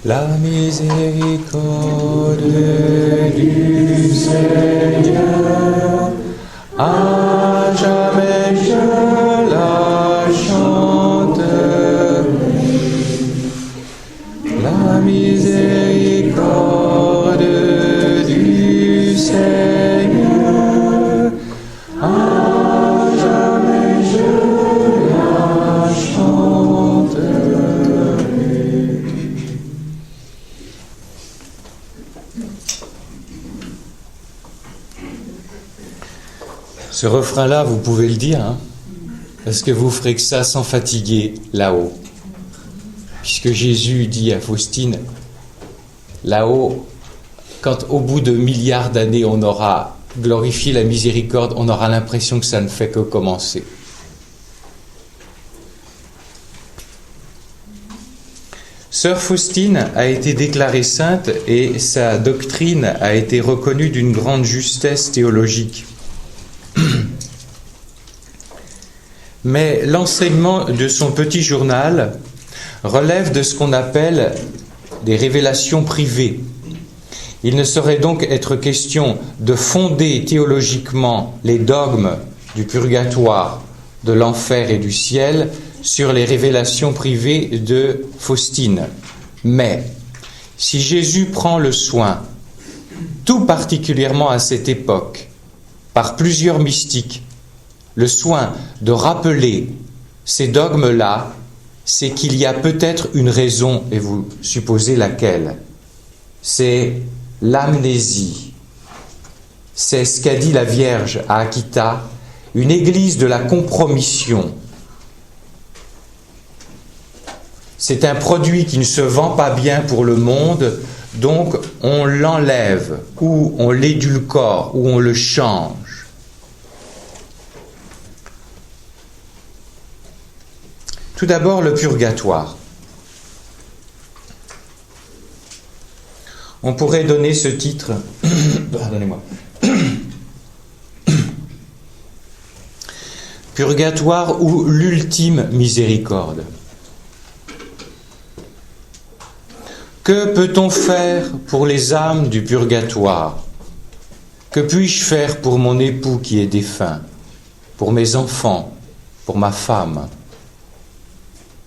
La miséricorde du Seigneur, à jamais je la chanterai. La miséricorde du Seigneur, à jamais je la chanterai. Ce refrain-là, vous pouvez le dire, hein, parce que vous ferez que ça sans fatiguer là-haut. Puisque Jésus dit à Faustine, là-haut, quand au bout de milliards d'années on aura glorifié la miséricorde, on aura l'impression que ça ne fait que commencer. Sœur Faustine a été déclarée sainte et sa doctrine a été reconnue d'une grande justesse théologique. Mais l'enseignement de son petit journal relève de ce qu'on appelle des révélations privées. Il ne saurait donc être question de fonder théologiquement les dogmes du purgatoire, de l'enfer et du ciel sur les révélations privées de Faustine. Mais si Jésus prend le soin, tout particulièrement à cette époque, par plusieurs mystiques, le soin de rappeler ces dogmes-là, c'est qu'il y a peut-être une raison, et vous supposez laquelle. C'est l'amnésie. C'est ce qu'a dit la Vierge à Akita, une église de la compromission. C'est un produit qui ne se vend pas bien pour le monde, donc on l'enlève, ou on l'édulcore, ou on le change. Tout d'abord, le purgatoire. On pourrait donner ce titre, pardonnez-moi, Purgatoire ou l'ultime miséricorde. Que peut-on faire pour les âmes du purgatoire? Que puis-je faire pour mon époux qui est défunt, pour mes enfants, pour ma femme,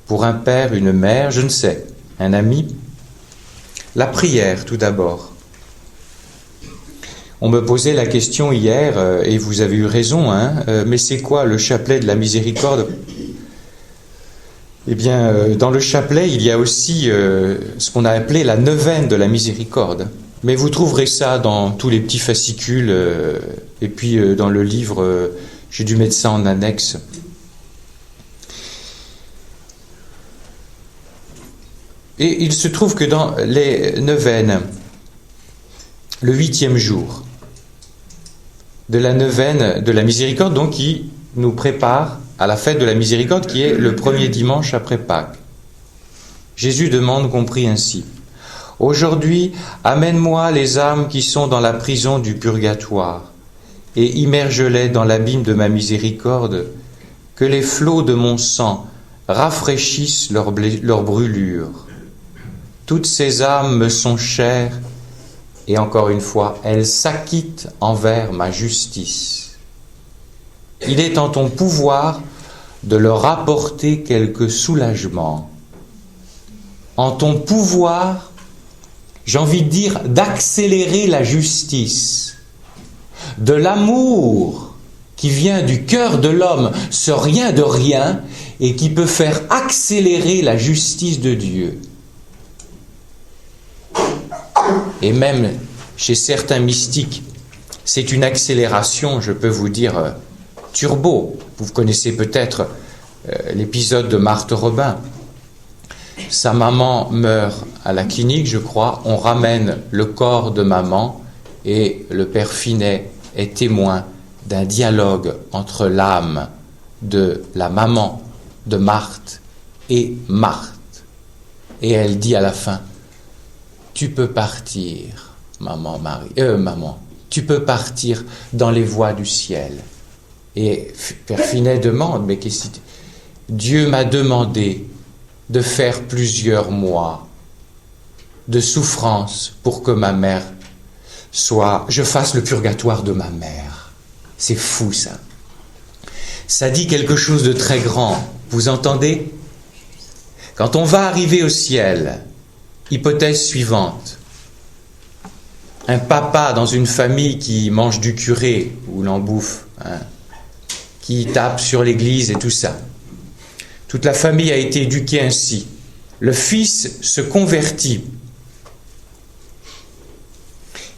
pour un père, une mère, je ne sais, un ami? La prière, tout d'abord. On me posait la question hier, et vous avez eu raison, mais c'est quoi le chapelet de la miséricorde? Eh bien, dans le chapelet, il y a aussi ce qu'on a appelé la neuvaine de la miséricorde. Mais vous trouverez ça dans tous les petits fascicules, et puis dans le livre, j'ai dû mettre ça en annexe. Et il se trouve que dans les neuvaines, le 8e jour de la neuvaine de la miséricorde, donc qui nous prépare à la fête de la miséricorde qui est le premier dimanche après Pâques. Jésus demande qu'on prie ainsi. Aujourd'hui, amène-moi les âmes qui sont dans la prison du purgatoire et immerge-les dans l'abîme de ma miséricorde, que les flots de mon sang rafraîchissent leur brûlure. Toutes ces âmes me sont chères, et encore une fois, elles s'acquittent envers ma justice. Il est en ton pouvoir de leur apporter quelque soulagement. En ton pouvoir, j'ai envie de dire, d'accélérer la justice. De l'amour qui vient du cœur de l'homme, ce rien de rien, et qui peut faire accélérer la justice de Dieu. Et même chez certains mystiques, c'est une accélération, je peux vous dire, turbo. Vous connaissez peut-être l'épisode de Marthe Robin. Sa maman meurt à la clinique, je crois. On ramène le corps de maman et le père Finet est témoin d'un dialogue entre l'âme de la maman de Marthe et Marthe. Et elle dit à la fin: tu peux partir, maman, tu peux partir dans les voies du ciel. Et Père Finet demande, mais qu'est-ce que Dieu m'a demandé de faire plusieurs mois de souffrance pour que ma mère je fasse le purgatoire de ma mère. C'est fou ça. Ça dit quelque chose de très grand. Vous entendez? Quand on va arriver au ciel, hypothèse suivante. Un papa dans une famille qui mange du curé ou l'en bouffe, qui tape sur l'église et tout ça. Toute la famille a été éduquée ainsi. Le fils se convertit.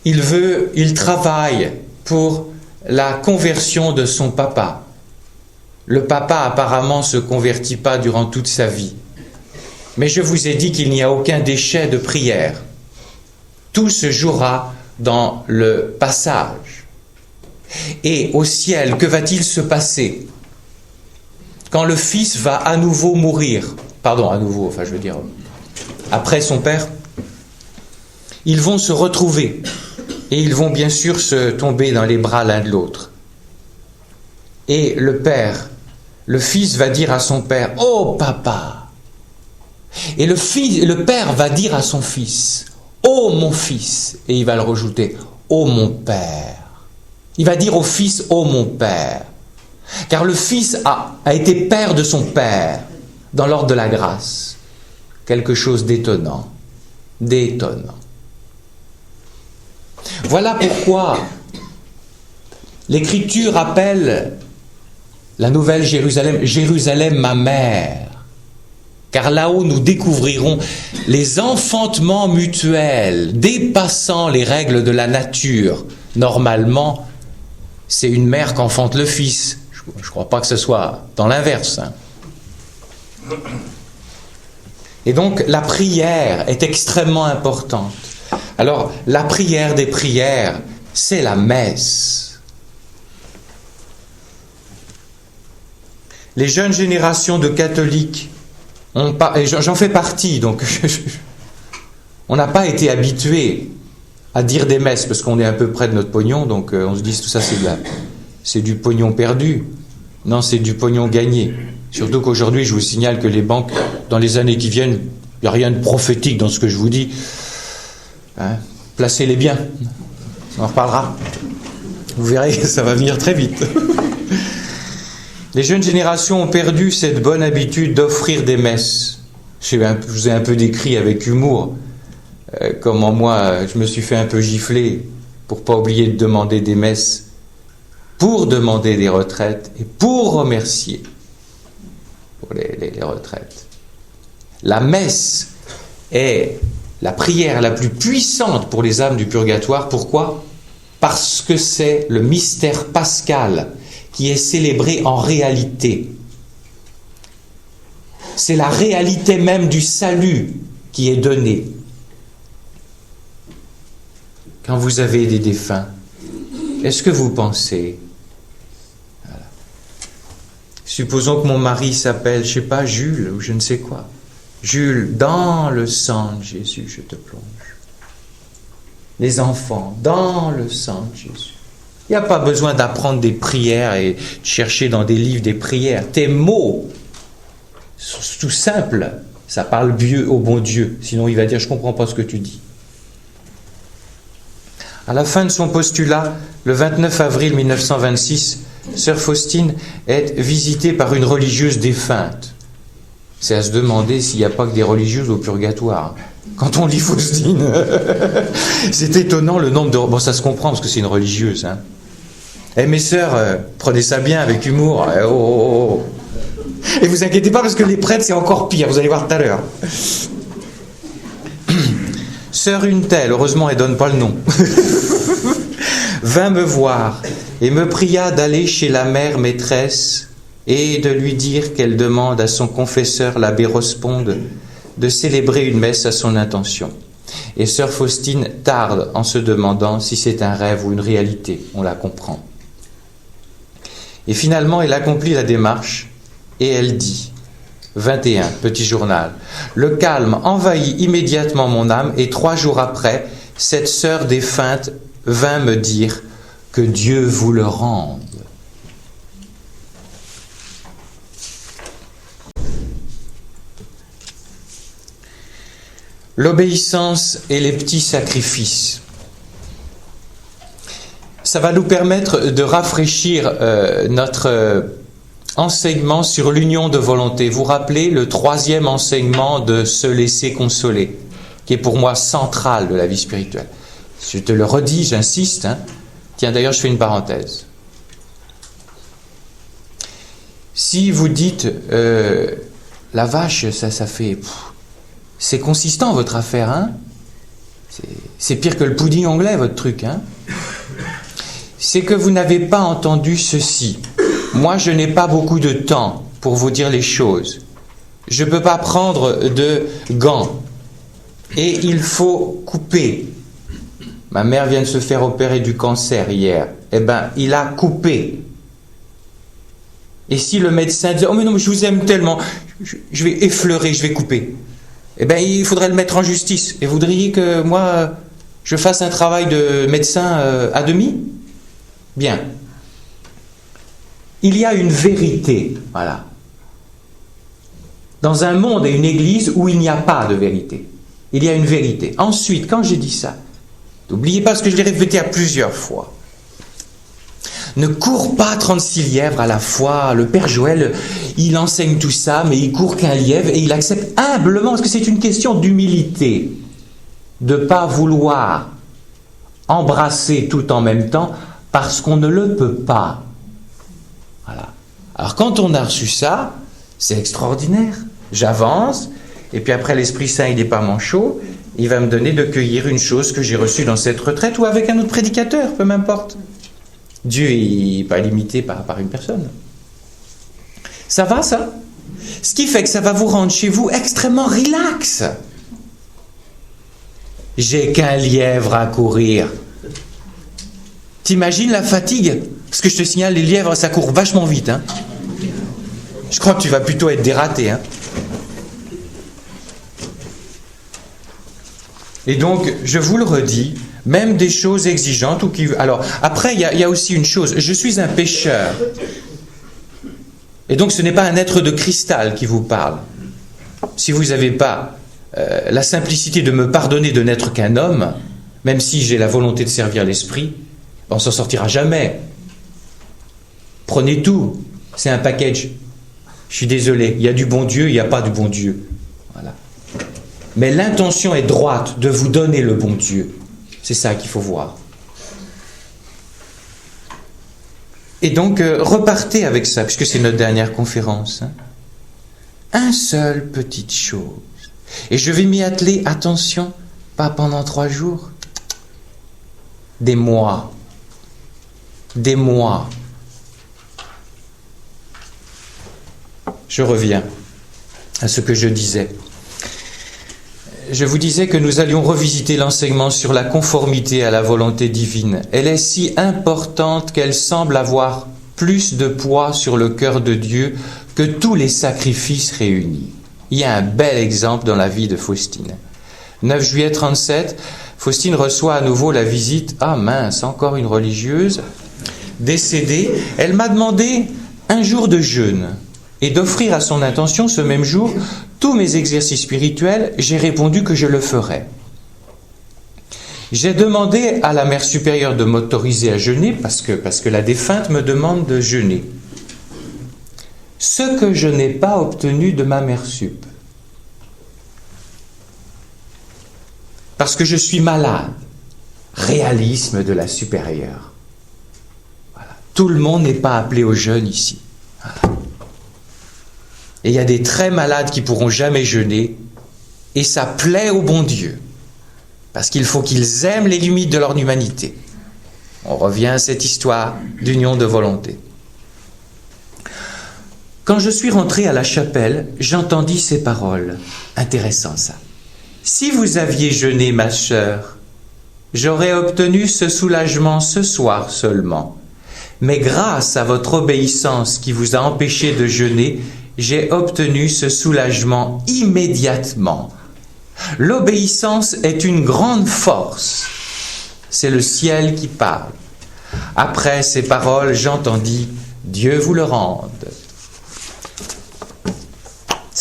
Il travaille pour la conversion de son papa. Le papa apparemment ne se convertit pas durant toute sa vie. Mais je vous ai dit qu'il n'y a aucun déchet de prière. Tout se jouera dans le passage. Et au ciel, que va-t-il se passer quand le fils va à nouveau mourir? Après son père, ils vont se retrouver. Et ils vont bien sûr se tomber dans les bras l'un de l'autre. Et le fils va dire à son père, « Oh papa !» Et le père va dire à son fils, « Oh mon fils !» Et il va le rajouter, « Oh mon père !» Il va dire au fils, « Oh mon père !» Car le fils a été père de son père dans l'ordre de la grâce. Quelque chose d'étonnant. D'étonnant. Voilà pourquoi l'Écriture appelle la nouvelle Jérusalem, Jérusalem ma mère. Car là-haut nous découvrirons les enfantements mutuels, dépassant les règles de la nature. Normalement, c'est une mère qu'enfante le fils. Je ne crois pas que ce soit dans l'inverse. Et donc la prière est extrêmement importante. Alors, la prière des prières, c'est la messe. Les jeunes générations de catholiques, et j'en fais partie, donc on n'a pas été habitués à dire des messes, parce qu'on est un peu près de notre pognon, donc on se dit tout ça c'est du pognon perdu. Non, c'est du pognon gagné. Surtout qu'aujourd'hui, je vous signale que les banques, dans les années qui viennent, il n'y a rien de prophétique dans ce que je vous dis. Placez-les bien, on en reparlera. Vous verrez, ça va venir très vite. Les jeunes générations ont perdu cette bonne habitude d'offrir des messes. Je vous ai un peu décrit avec humour comment moi je me suis fait un peu gifler pour pas oublier de demander des messes, pour demander des retraites et pour remercier pour les retraites. La messe est la prière la plus puissante pour les âmes du purgatoire. Pourquoi? Parce que c'est le mystère pascal qui est célébré en réalité. C'est la réalité même du salut qui est donnée. Quand vous avez des défunts, est-ce que vous pensez? Voilà. Supposons que mon mari s'appelle, je ne sais pas, Jules ou je ne sais quoi. Jules, dans le sang de Jésus, je te plonge. Les enfants, dans le sang de Jésus. Il n'y a pas besoin d'apprendre des prières et de chercher dans des livres des prières. Tes mots, tout simple, ça parle au bon Dieu. Sinon, il va dire, je ne comprends pas ce que tu dis. À la fin de son postulat, le 29 avril 1926, sœur Faustine est visitée par une religieuse défunte. C'est à se demander s'il n'y a pas que des religieuses au purgatoire. Quand on lit Faustine, c'est étonnant le nombre de... Bon, ça se comprend parce que c'est une religieuse. Mes sœurs, prenez ça bien avec humour. Et vous inquiétez pas parce que les prêtres, c'est encore pire. Vous allez voir tout à l'heure. Sœur une telle, heureusement elle donne pas le nom, vint me voir et me pria d'aller chez la mère maîtresse et de lui dire qu'elle demande à son confesseur, l'abbé Rosponde, de célébrer une messe à son intention. Et sœur Faustine tarde en se demandant si c'est un rêve ou une réalité, on la comprend. Et finalement, elle accomplit la démarche et elle dit, 21, petit journal, le calme envahit immédiatement mon âme et 3 jours après, cette sœur défunte vint me dire que Dieu vous le rende. l'obéissance et les petits sacrifices. Ça va nous permettre de rafraîchir notre enseignement sur l'union de volonté. Vous rappelez le 3e enseignement de se laisser consoler, qui est pour moi central de la vie spirituelle. Je te le redis, j'insiste. Tiens, d'ailleurs, je fais une parenthèse. Si vous dites, la vache, ça fait... c'est consistant votre affaire, hein? C'est pire que le pudding anglais, votre truc, hein? C'est que vous n'avez pas entendu ceci. Moi, je n'ai pas beaucoup de temps pour vous dire les choses. Je ne peux pas prendre de gants. Et il faut couper. Ma mère vient de se faire opérer du cancer hier. Eh bien, il a coupé. Et si le médecin dit « Oh mais non, je vous aime tellement, je vais effleurer, je vais couper », eh bien, il faudrait le mettre en justice. Et vous voudriez que moi, je fasse un travail de médecin à demi ? Bien. Il y a une vérité, voilà. Dans un monde et une église où il n'y a pas de vérité. Il y a une vérité. Ensuite, quand j'ai dit ça, n'oubliez pas ce que je l'ai répété à plusieurs fois. Ne cours pas 36 lièvres à la fois. Le Père Joël, il enseigne tout ça, mais il court qu'un lièvre et il accepte humblement, parce que c'est une question d'humilité, de ne pas vouloir embrasser tout en même temps, parce qu'on ne le peut pas. Voilà. Alors quand on a reçu ça, c'est extraordinaire. J'avance, et puis après l'Esprit Saint, il n'est pas manchot, il va me donner de cueillir une chose que j'ai reçue dans cette retraite ou avec un autre prédicateur, peu m'importe. Dieu n'est pas limité par une personne. Ça va, ça? Ce qui fait que ça va vous rendre chez vous extrêmement relax. J'ai qu'un lièvre à courir. T'imagines la fatigue? Parce que je te signale, les lièvres, ça court vachement vite. Hein. Je crois que tu vas plutôt être dératé. Hein. Et donc, je vous le redis, même des choses exigeantes ou qui... Alors, après, il y a aussi une chose. Je suis un pécheur. Et donc, ce n'est pas un être de cristal qui vous parle. Si vous n'avez pas la simplicité de me pardonner de n'être qu'un homme, même si j'ai la volonté de servir l'esprit, on ne s'en sortira jamais. Prenez tout. C'est un package. Je suis désolé. Il y a du bon Dieu, il n'y a pas du bon Dieu. Voilà. Mais l'intention est droite de vous donner le bon Dieu. C'est ça qu'il faut voir. Et donc, repartez avec ça, puisque c'est notre dernière conférence. Hein. Un seul petite chose. Et je vais m'y atteler, attention, pas pendant 3 jours. Des mois. Des mois. Je reviens à ce que je disais. Je vous disais que nous allions revisiter l'enseignement sur la conformité à la volonté divine. Elle est si importante qu'elle semble avoir plus de poids sur le cœur de Dieu que tous les sacrifices réunis. Il y a un bel exemple dans la vie de Faustine. 9 juillet 37, Faustine reçoit à nouveau la visite, ah mince, encore une religieuse, décédée. Elle m'a demandé un jour de jeûne et d'offrir à son intention ce même jour tous mes exercices spirituels. J'ai répondu que je le ferais. J'ai demandé à la mère supérieure de m'autoriser à jeûner parce que la défunte me demande de jeûner. Ce que je n'ai pas obtenu de ma mère sup. Parce que je suis malade. Réalisme de la supérieure. Voilà. Tout le monde n'est pas appelé au jeûne ici. Voilà. Et il y a des très malades qui pourront jamais jeûner, et ça plaît au bon Dieu, parce qu'il faut qu'ils aiment les limites de leur humanité. On revient à cette histoire d'union de volonté. Quand je suis rentré à la chapelle, j'entendis ces paroles. Intéressant ça. Si vous aviez jeûné, ma sœur, j'aurais obtenu ce soulagement ce soir seulement. Mais grâce à votre obéissance qui vous a empêché de jeûner, j'ai obtenu ce soulagement immédiatement. L'obéissance est une grande force. C'est le ciel qui parle. Après ces paroles, j'entendis « Dieu vous le rende ».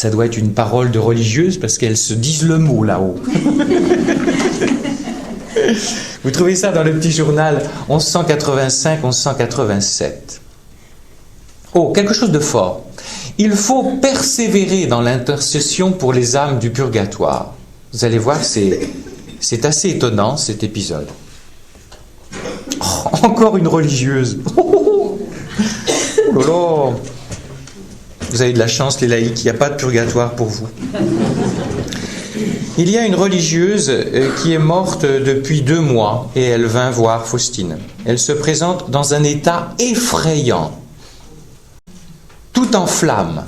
Ça doit être une parole de religieuse parce qu'elles se disent le mot là-haut. Vous trouvez ça dans le petit journal 1185-1187. Oh, quelque chose de fort. Il faut persévérer dans l'intercession pour les âmes du purgatoire. Vous allez voir, c'est assez étonnant cet épisode. Oh, encore une religieuse. Oh là là. Vous avez de la chance, les laïcs, il n'y a pas de purgatoire pour vous. Il y a une religieuse qui est morte depuis 2 mois et elle vint voir Faustine. Elle se présente dans un état effrayant, tout en flammes,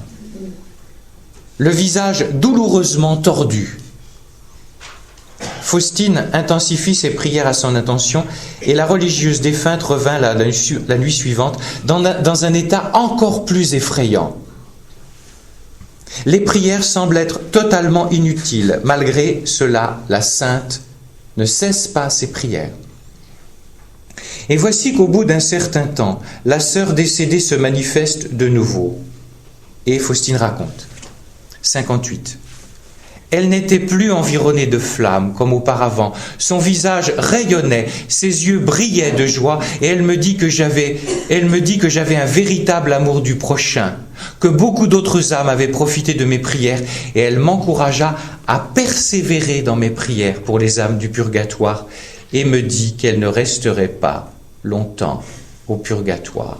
le visage douloureusement tordu. Faustine intensifie ses prières à son intention et la religieuse défunte revint la nuit suivante dans un état encore plus effrayant. Les prières semblent être totalement inutiles. Malgré cela, la sainte ne cesse pas ses prières. Et voici qu'au bout d'un certain temps, la sœur décédée se manifeste de nouveau. Et Faustine raconte. 58. Elle n'était plus environnée de flammes comme auparavant. Son visage rayonnait, ses yeux brillaient de joie et elle me dit que j'avais un véritable amour du prochain, que beaucoup d'autres âmes avaient profité de mes prières et elle m'encouragea à persévérer dans mes prières pour les âmes du purgatoire et me dit qu'elle ne resterait pas longtemps au purgatoire.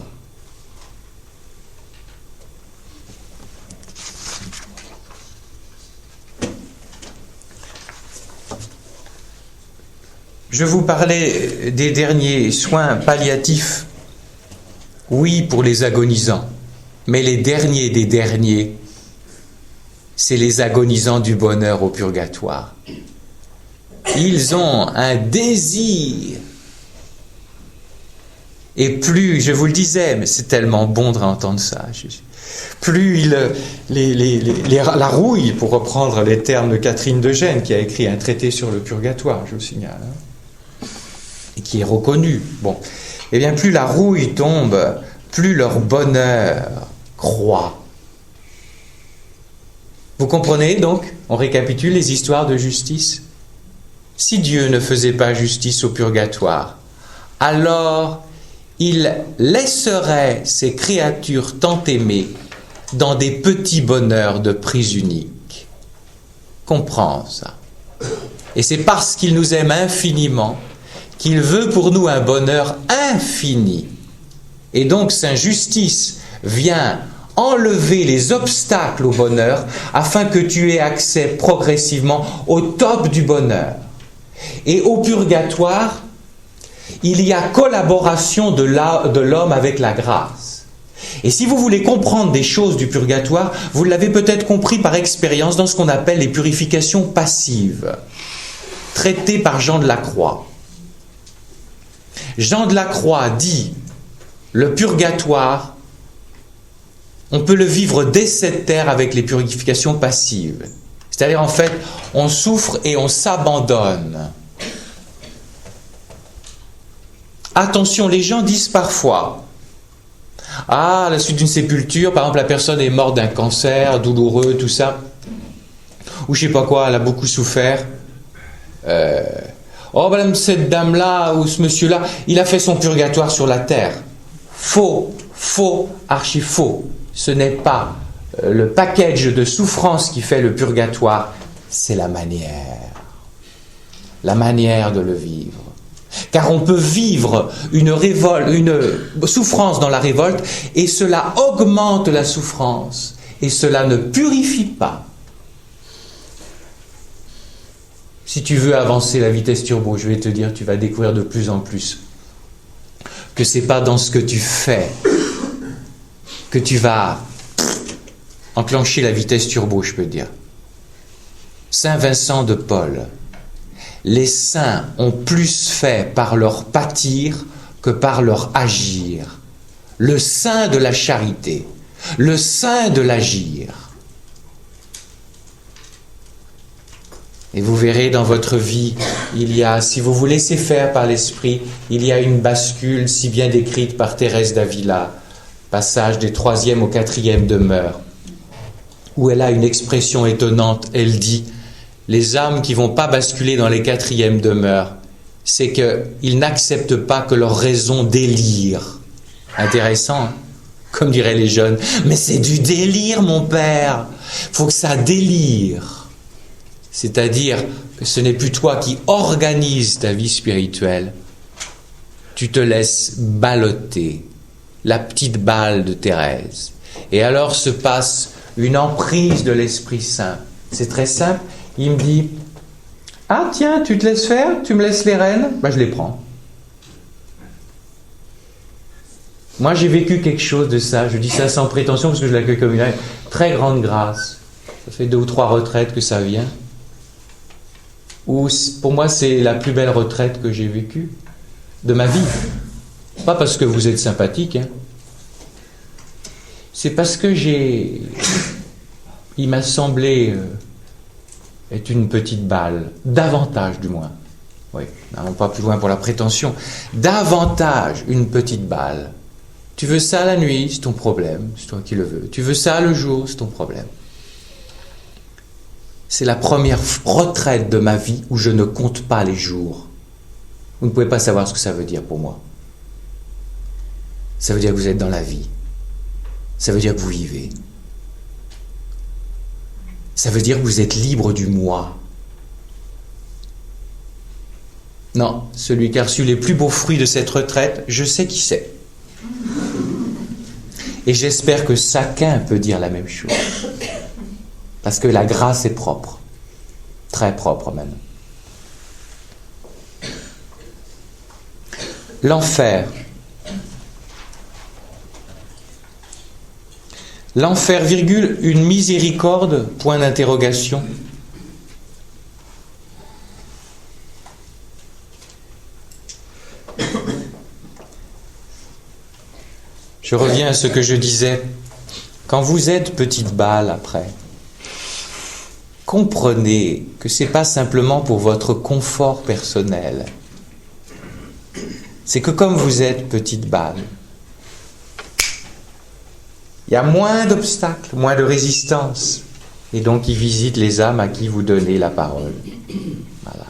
Je vous parlais des derniers soins palliatifs, oui, pour les agonisants, mais les derniers des derniers, c'est les agonisants du bonheur au purgatoire. Ils ont un désir. Et plus, je vous le disais, mais c'est tellement bon de entendre ça, plus la rouille, pour reprendre les termes de Catherine de Gênes, qui a écrit un traité sur le purgatoire, je vous signale, et qui est reconnu. Bon, eh bien, plus la rouille tombe, plus leur bonheur croît. Vous comprenez donc? On récapitule les histoires de justice. Si Dieu ne faisait pas justice au purgatoire, alors il laisserait ses créatures tant aimées dans des petits bonheurs de prise unique. Comprends ça. Et c'est parce qu'il nous aime infiniment qu'il veut pour nous un bonheur infini. Et donc Saint Justice vient enlever les obstacles au bonheur afin que tu aies accès progressivement au top du bonheur. Et au purgatoire, il y a collaboration de l'homme avec la grâce. Et si vous voulez comprendre des choses du purgatoire, vous l'avez peut-être compris par expérience dans ce qu'on appelle les purifications passives, traitées par Jean de la Croix. Jean de la Croix dit, le purgatoire, on peut le vivre dès cette terre avec les purifications passives. C'est-à-dire, en fait, on souffre et on s'abandonne. Attention, les gens disent parfois, à la suite d'une sépulture, par exemple, la personne est morte d'un cancer douloureux, tout ça, ou je sais pas quoi, elle a beaucoup souffert. Oh, madame, cette dame-là, ou ce monsieur-là, il a fait son purgatoire sur la terre. Faux, archi faux. Ce n'est pas le package de souffrance qui fait le purgatoire, c'est la manière de le vivre. Car on peut vivre une souffrance dans la révolte et cela augmente la souffrance et cela ne purifie pas. Si tu veux avancer la vitesse turbo, je vais te dire, tu vas découvrir de plus en plus que c'est pas dans ce que tu fais que tu vas enclencher la vitesse turbo, je peux te dire. Saint Vincent de Paul, les saints ont plus fait par leur pâtir que par leur agir. Le saint de la charité, le saint de l'agir. Et vous verrez dans votre vie, il y a, si vous vous laissez faire par l'Esprit, il y a une bascule si bien décrite par Thérèse d'Avila, passage des 3e au 4e demeures. où elle a une expression étonnante. Elle dit, les âmes qui vont pas basculer dans les quatrièmes demeures, c'est qu'ils n'acceptent pas que leur raison délire. Intéressant, hein, comme diraient les jeunes. Mais c'est du délire, mon père. Faut que ça délire. C'est-à-dire que ce n'est plus toi qui organise ta vie spirituelle. Tu te laisses balloter, la petite balle de Thérèse. Et alors se passe une emprise de l'Esprit Saint. C'est très simple. Il me dit, ah tiens, tu te laisses faire, tu me laisses les rênes, ben, je les prends. Moi j'ai vécu quelque chose de ça, je dis ça sans prétention parce que je l'accueille comme une très grande grâce. Ça fait 2 ou 3 retraites que ça vient. Où pour moi c'est la plus belle retraite que j'ai vécue de ma vie. Pas parce que vous êtes sympathique, hein. C'est parce que il m'a semblé être une petite balle, davantage du moins. Oui, n'allons pas plus loin pour la prétention. Davantage une petite balle. Tu veux ça la nuit, c'est ton problème, c'est toi qui le veux. Tu veux ça le jour, c'est ton problème. C'est la première retraite de ma vie où je ne compte pas les jours. Vous ne pouvez pas savoir ce que ça veut dire pour moi. Ça veut dire que vous êtes dans la vie. Ça veut dire que vous vivez. Ça veut dire que vous êtes libre du moi. Non, celui qui a reçu les plus beaux fruits de cette retraite, je sais qui c'est. Et j'espère que chacun peut dire la même chose. Parce que la grâce est propre. Très propre même. L'enfer. L'enfer, virgule, une miséricorde, point d'interrogation. Je reviens à ce que je disais. Quand vous êtes petite balle après, comprenez que ce n'est pas simplement pour votre confort personnel. C'est que comme vous êtes petite balle, il y a moins d'obstacles, moins de résistance. Et donc, il visite les âmes à qui vous donnez la parole. Voilà.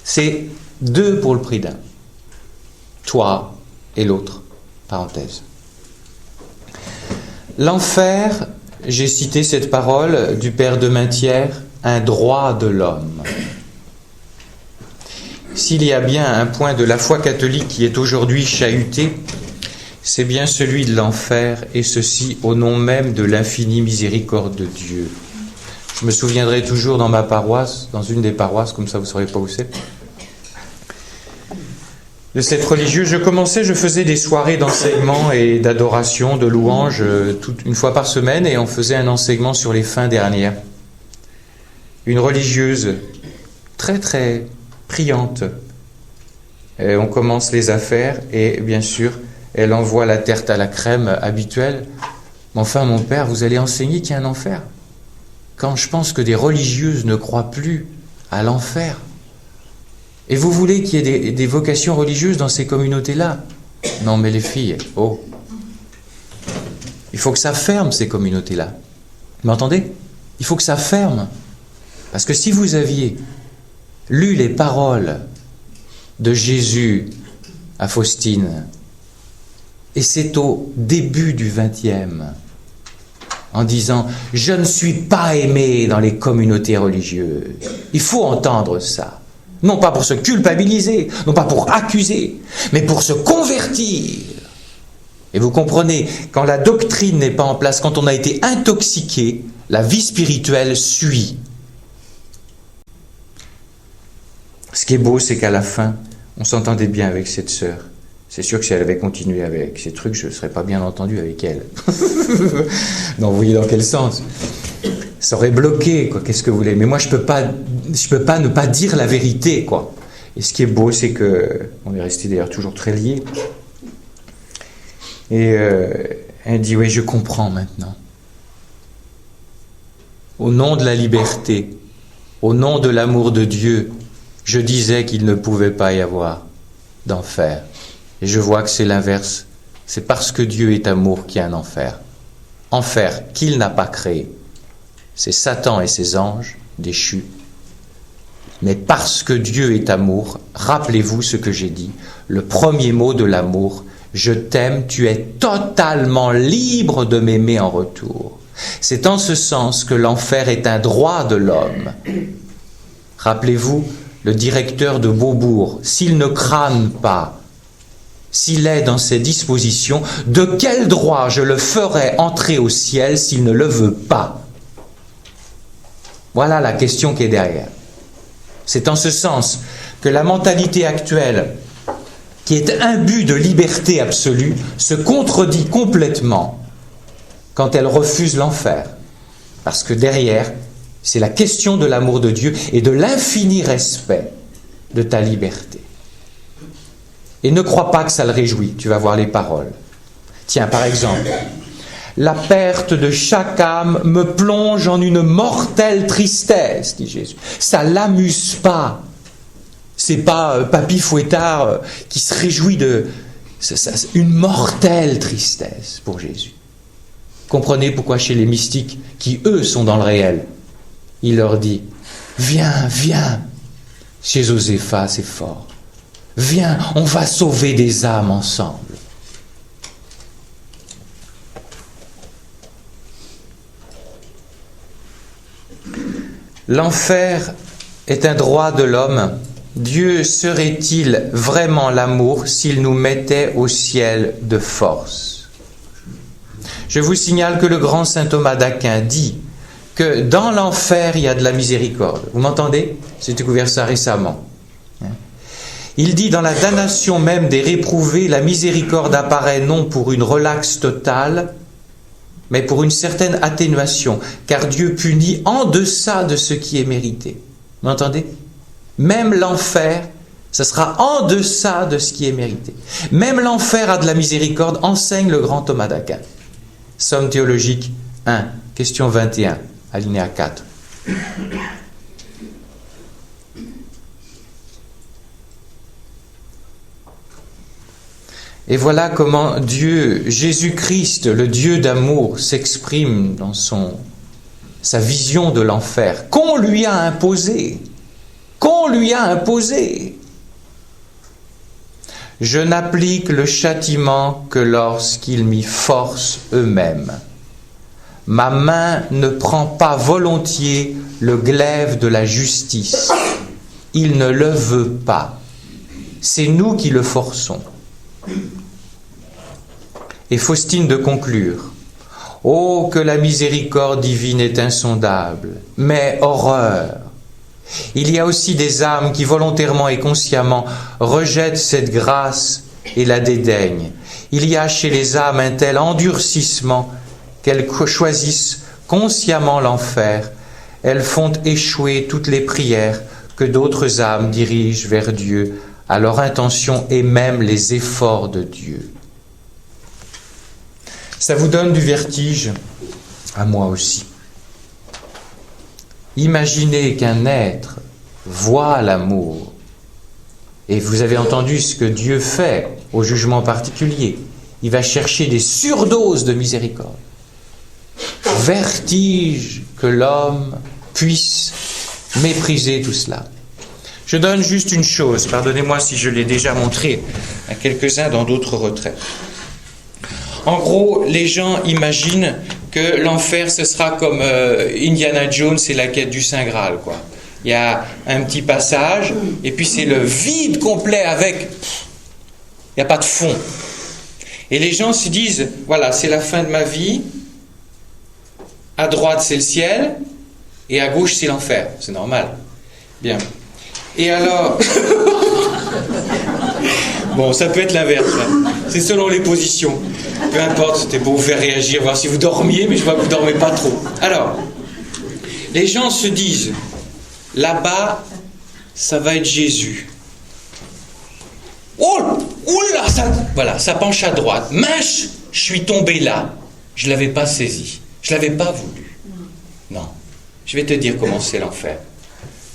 C'est 2 pour le prix d'un. Toi et l'autre. Parenthèse. L'enfer, j'ai cité cette parole du Père de Maintière, un droit de l'homme. S'il y a bien un point de la foi catholique qui est aujourd'hui chahuté, c'est bien celui de l'enfer, et ceci au nom même de l'infinie miséricorde de Dieu. Je me souviendrai toujours dans ma paroisse, dans une des paroisses, comme ça vous ne saurez pas où c'est, de cette religieuse. Je faisais des soirées d'enseignement et d'adoration, de louanges, une fois par semaine, et on faisait un enseignement sur les fins dernières. Une religieuse très très priante. Et on commence les affaires, et bien sûr, elle envoie la tarte à la crème habituelle. Mais enfin, mon père, vous allez enseigner qu'il y a un enfer. Quand je pense que des religieuses ne croient plus à l'enfer. Et vous voulez qu'il y ait des vocations religieuses dans ces communautés-là? Non, mais les filles, oh. Il faut que ça ferme, ces communautés-là. Vous m'entendez? Il faut que ça ferme. Parce que si vous aviez lu les paroles de Jésus à Faustine, et c'est au début du 20e, en disant « Je ne suis pas aimé dans les communautés religieuses ». Il faut entendre ça. Non pas pour se culpabiliser, non pas pour accuser, mais pour se convertir. Et vous comprenez, quand la doctrine n'est pas en place, quand on a été intoxiqué, la vie spirituelle suit. Ce qui est beau, c'est qu'à la fin, on s'entendait bien avec cette sœur. C'est sûr que si elle avait continué avec ces trucs, je ne serais pas bien entendu avec elle. Non, vous voyez dans quel sens? Ça aurait bloqué, quoi. Qu'est-ce que vous voulez? Mais moi, je peux pas ne pas dire la vérité, quoi. Et ce qui est beau, c'est que on est resté d'ailleurs toujours très liés. Et elle dit, oui, je comprends maintenant. Au nom de la liberté, au nom de l'amour de Dieu, je disais qu'il ne pouvait pas y avoir d'enfer. Et je vois que c'est l'inverse. C'est parce que Dieu est amour qu'il y a un enfer. enfer qu'il n'a pas créé. C'est Satan et ses anges déchus. Mais parce que Dieu est amour, rappelez-vous ce que j'ai dit, le premier mot de l'amour, je t'aime, tu es totalement libre de m'aimer en retour. C'est en ce sens que l'enfer est un droit de l'homme. Rappelez-vous, le directeur de Beaubourg, s'il ne crâne pas, s'il est dans ses dispositions, de quel droit je le ferai entrer au ciel s'il ne le veut pas? Voilà la question qui est derrière. C'est en ce sens que la mentalité actuelle, qui est imbue de liberté absolue, se contredit complètement quand elle refuse l'enfer. Parce que derrière, c'est la question de l'amour de Dieu et de l'infini respect de ta liberté. Et ne crois pas que ça le réjouit, tu vas voir les paroles. Tiens, par exemple, la perte de chaque âme me plonge en une mortelle tristesse, dit Jésus. Ça ne l'amuse pas. C'est pas Papy Fouettard qui se réjouit de... une mortelle tristesse pour Jésus. Comprenez pourquoi chez les mystiques, qui eux sont dans le réel, il leur dit, viens, viens. Chez Josépha, c'est fort. Viens, on va sauver des âmes ensemble. L'enfer est un droit de l'homme. Dieu serait-il vraiment l'amour s'il nous mettait au ciel de force? Je vous signale que le grand saint Thomas d'Aquin dit que dans l'enfer, il y a de la miséricorde. Vous m'entendez? J'ai découvert ça récemment. Il dit dans la damnation même des réprouvés, la miséricorde apparaît non pour une relaxe totale, mais pour une certaine atténuation, car Dieu punit en deçà de ce qui est mérité. Vous m'entendez? Même l'enfer, ce sera en deçà de ce qui est mérité. Même l'enfer a de la miséricorde, enseigne le grand Thomas d'Aquin. Somme théologique 1, question 21, alinéa 4. Et voilà comment Dieu, Jésus-Christ, le Dieu d'amour, s'exprime dans sa vision de l'enfer, qu'on lui a imposé. Qu'on lui a imposé. Je n'applique le châtiment que lorsqu'ils m'y forcent eux-mêmes. Ma main ne prend pas volontiers le glaive de la justice. Il ne le veut pas. C'est nous qui le forçons. Et Faustine de conclure. Oh, que la miséricorde divine est insondable, mais horreur! Il y a aussi des âmes qui volontairement et consciemment rejettent cette grâce et la dédaignent. Il y a chez les âmes un tel endurcissement qu'elles choisissent consciemment l'enfer. Elles font échouer toutes les prières que d'autres âmes dirigent vers Dieu à leur intention et même les efforts de Dieu. Ça vous donne du vertige? À moi aussi. Imaginez qu'un être voit l'amour. Et vous avez entendu ce que Dieu fait au jugement particulier. Il va chercher des surdoses de miséricorde. Vertige que l'homme puisse mépriser tout cela. Je donne juste une chose, pardonnez-moi si je l'ai déjà montré à quelques-uns dans d'autres retraites. En gros, les gens imaginent que l'enfer, ce sera comme Indiana Jones et la quête du Saint Graal, quoi. Il y a un petit passage, et puis c'est le vide complet avec... Il n'y a pas de fond. Et les gens se disent, voilà, c'est la fin de ma vie, à droite c'est le ciel, et à gauche c'est l'enfer. C'est normal. Bien. Et alors... Bon, ça peut être l'inverse. Là. C'est selon les positions. Peu importe, c'était pour vous faire réagir, voir si vous dormiez, mais je vois que vous ne dormez pas trop. Alors, les gens se disent, là-bas, ça va être Jésus. Oh là, ça, voilà, ça penche à droite. Mince, je suis tombé là. Je ne l'avais pas saisi. Je ne l'avais pas voulu. Non. Je vais te dire comment c'est l'enfer.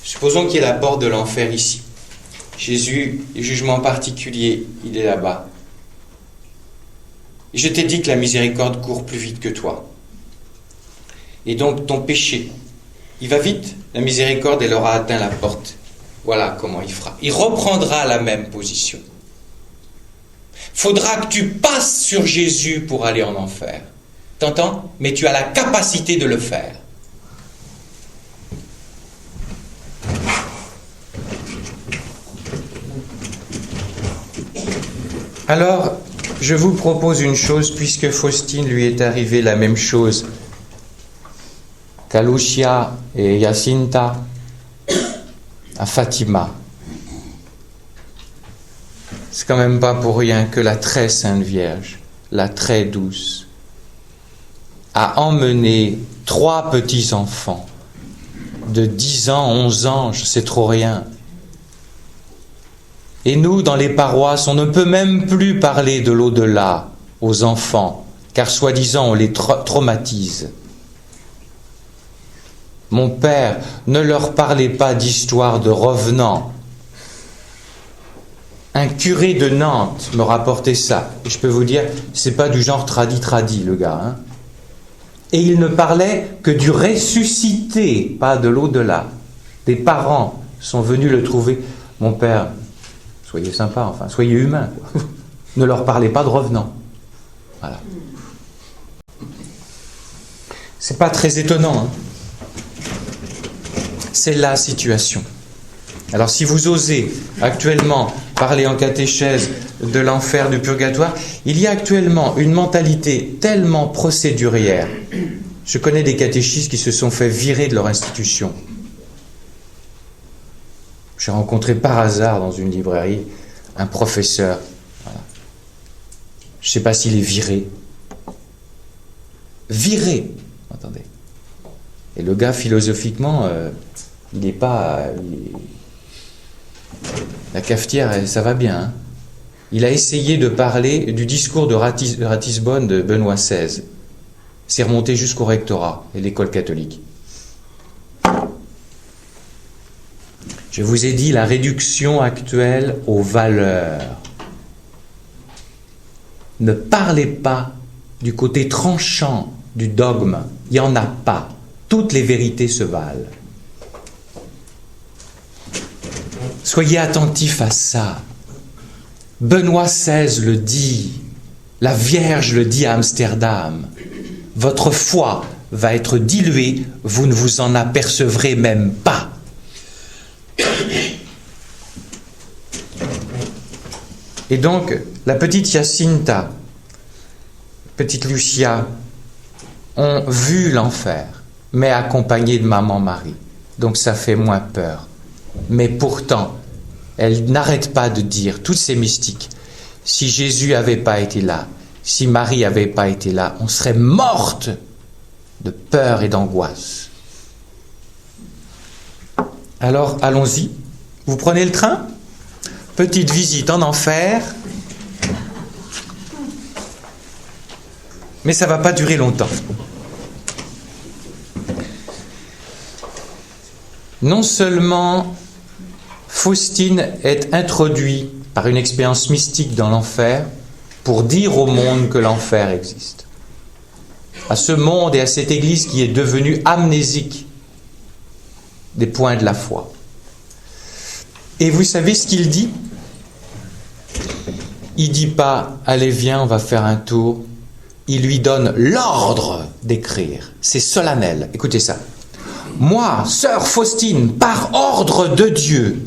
Supposons qu'il y ait la porte de l'enfer ici. Jésus, le jugement particulier, il est là-bas. Et je t'ai dit que la miséricorde court plus vite que toi. Et donc ton péché, il va vite, la miséricorde, elle aura atteint la porte. Voilà comment il fera. Il reprendra la même position. Faudra que tu passes sur Jésus pour aller en enfer. T'entends? Mais tu as la capacité de le faire. Alors, je vous propose une chose, puisque Faustine lui est arrivée la même chose qu'à Lucia et Jacinta, à Fatima. C'est quand même pas pour rien que la très sainte Vierge, la très douce, a emmené 3 petits-enfants de 10 ans, 11 ans, je sais trop rien. Et nous, dans les paroisses, on ne peut même plus parler de l'au-delà aux enfants, car soi-disant on les traumatise. Mon père, ne leur parlez pas d'histoire de revenants. Un curé de Nantes me rapportait ça. Et je peux vous dire, c'est pas du genre tradi le gars. Hein. Et il ne parlait que du ressuscité, pas de l'au-delà. Des parents sont venus le trouver. Mon père, soyez sympa, enfin, soyez humain. Ne leur parlez pas de revenants. Voilà. C'est pas très étonnant. Hein. C'est la situation. Alors si vous osez actuellement parler en catéchèse de l'enfer, du purgatoire, il y a actuellement une mentalité tellement procédurière. Je connais des catéchistes qui se sont fait virer de leur institution. J'ai rencontré par hasard dans une librairie un professeur. Voilà. Je ne sais pas s'il est viré. Viré, attendez. Et le gars, philosophiquement, il n'est pas... La cafetière, ça va bien. Hein. Il a essayé de parler du discours de Ratisbonne de Benoît XVI. C'est remonté jusqu'au rectorat et l'école catholique. Je vous ai dit la réduction actuelle aux valeurs. Ne parlez pas du côté tranchant du dogme. Il n'y en a pas. Toutes les vérités se valent. Soyez attentifs à ça. Benoît XVI le dit, la Vierge le dit à Amsterdam. Votre foi va être diluée, vous ne vous en apercevrez même pas. Et donc, la petite Jacinta, petite Lucia, ont vu l'enfer, mais accompagnée de maman Marie. Donc ça fait moins peur. Mais pourtant, elle n'arrête pas de dire, toutes ces mystiques, si Jésus n'avait pas été là, si Marie n'avait pas été là, on serait morte de peur et d'angoisse. Alors, allons-y. Vous prenez le train ? Petite visite en enfer. Mais ça ne va pas durer longtemps. Non seulement Faustine est introduite par une expérience mystique dans l'enfer pour dire au monde que l'enfer existe. À ce monde et à cette église qui est devenue amnésique des points de la foi. Et vous savez ce qu'il dit ? Il ne dit pas « Allez, viens, on va faire un tour ». Il lui donne l'ordre d'écrire. C'est solennel. Écoutez ça. Moi, sœur Faustine, par ordre de Dieu,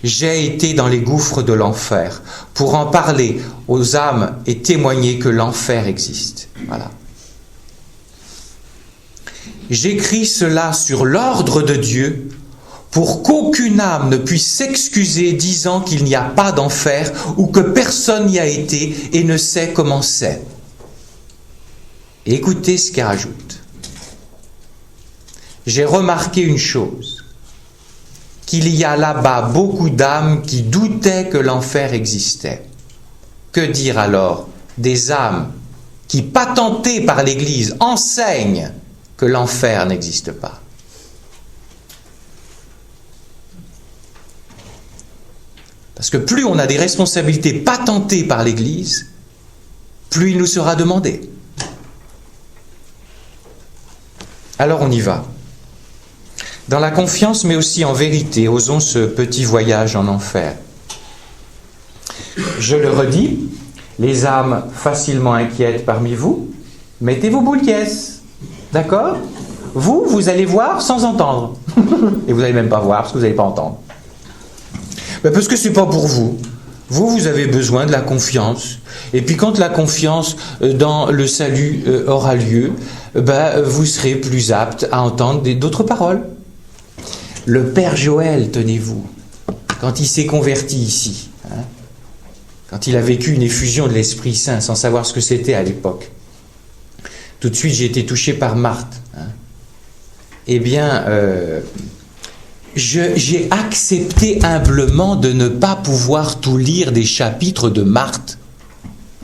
j'ai été dans les gouffres de l'enfer pour en parler aux âmes et témoigner que l'enfer existe. Voilà. J'écris cela sur l'ordre de Dieu pour qu'aucune âme ne puisse s'excuser disant qu'il n'y a pas d'enfer ou que personne n'y a été et ne sait comment c'est. Et écoutez ce qu'il rajoute. J'ai remarqué une chose, qu'il y a là-bas beaucoup d'âmes qui doutaient que l'enfer existait. Que dire alors des âmes qui, patentées par l'Église, enseignent que l'enfer n'existe pas? Parce que plus on a des responsabilités patentées par l'Église, plus il nous sera demandé. Alors on y va. Dans la confiance, mais aussi en vérité, osons ce petit voyage en enfer. Je le redis, les âmes facilement inquiètes parmi vous, mettez vos boules dièse. D'accord ? Vous allez voir sans entendre. Et vous n'allez même pas voir parce que vous n'allez pas entendre. Ben parce que ce n'est pas pour vous. Vous avez besoin de la confiance. Et puis quand la confiance dans le salut aura lieu, vous serez plus apte à entendre d'autres paroles. Le Père Joël, tenez-vous, quand il s'est converti ici, quand il a vécu une effusion de l'Esprit Saint sans savoir ce que c'était à l'époque, tout de suite j'ai été touché par Marthe. Eh bien, j'ai accepté humblement de ne pas pouvoir tout lire des chapitres de Marthe.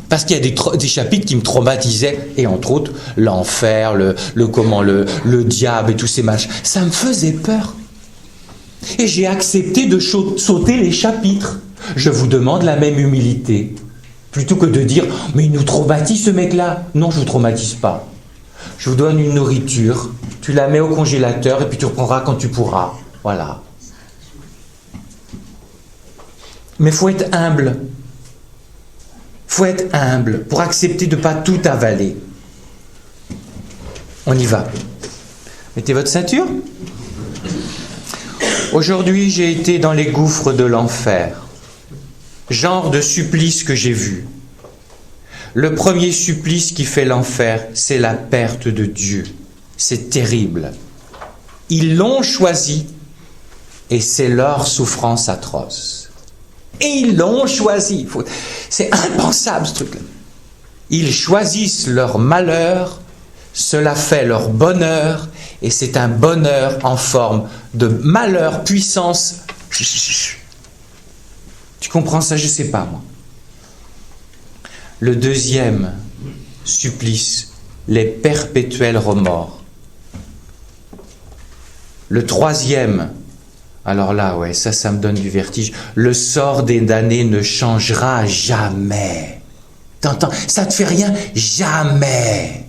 Parce qu'il y a des chapitres qui me traumatisaient, et entre autres, l'enfer, le diable et tous ces matchs. Ça me faisait peur. Et j'ai accepté de sauter les chapitres. Je vous demande la même humilité. Plutôt que de dire, mais il nous traumatise ce mec-là. Non, je ne vous traumatise pas. Je vous donne une nourriture, tu la mets au congélateur et puis tu reprendras quand tu pourras. Voilà. Mais il faut être humble. Il faut être humble pour accepter de ne pas tout avaler. On y va. Mettez votre ceinture. Aujourd'hui, j'ai été dans les gouffres de l'enfer. Genre de supplice que j'ai vu. Le premier supplice qui fait l'enfer, c'est la perte de Dieu. C'est terrible. Ils l'ont choisi et c'est leur souffrance atroce. Et ils l'ont choisi. C'est impensable ce truc-là. Ils choisissent leur malheur, cela fait leur bonheur, et c'est un bonheur en forme de malheur, puissance. Tu comprends ça? Je ne sais pas, moi. Le deuxième supplice, les perpétuels remords. Le troisième, alors là, ouais, ça me donne du vertige. Le sort des damnés ne changera jamais. T'entends? Ça te fait rien? Jamais.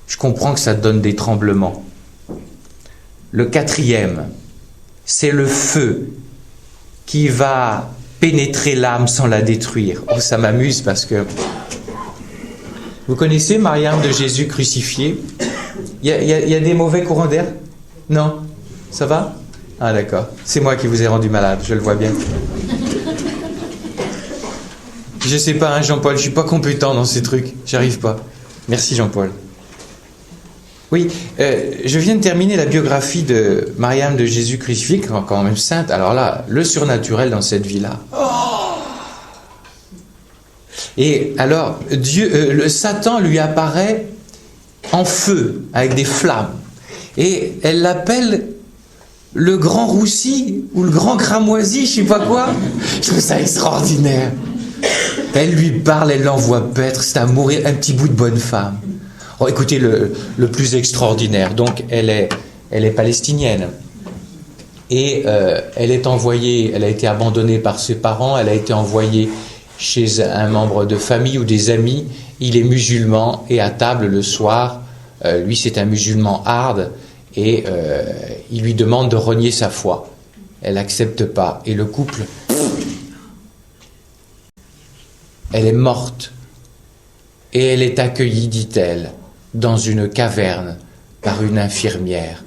Je comprends que ça te donne des tremblements. Le quatrième, c'est le feu qui va pénétrer l'âme sans la détruire. Oh, ça m'amuse parce que... Vous connaissez Mariam de Jésus crucifié? Il y a des mauvais courants d'air? Non? Ça va? Ah d'accord. C'est moi qui vous ai rendu malade, je le vois bien. Je sais pas, hein, Jean-Paul, je suis pas compétent dans ces trucs. J'arrive pas. Merci Jean-Paul. Oui, je viens de terminer la biographie de Mariam de Jésus crucifié, quand même sainte. Alors là, le surnaturel dans cette vie-là. Et alors, le Satan lui apparaît en feu, avec des flammes. Et elle l'appelle le grand roussi, ou le grand cramoisi, je sais pas quoi. Je trouve ça extraordinaire. Elle lui parle, elle l'envoie paître, c'est à mourir, un petit bout de bonne femme. Oh, écoutez, le plus extraordinaire, donc elle est palestinienne. Et elle est envoyée, elle a été abandonnée par ses parents, elle a été envoyée chez un membre de famille ou des amis. Il est musulman et à table le soir, lui c'est un musulman hard et il lui demande de renier sa foi. Elle n'accepte pas et le couple, elle est morte et elle est accueillie, dit-elle, dans une caverne par une infirmière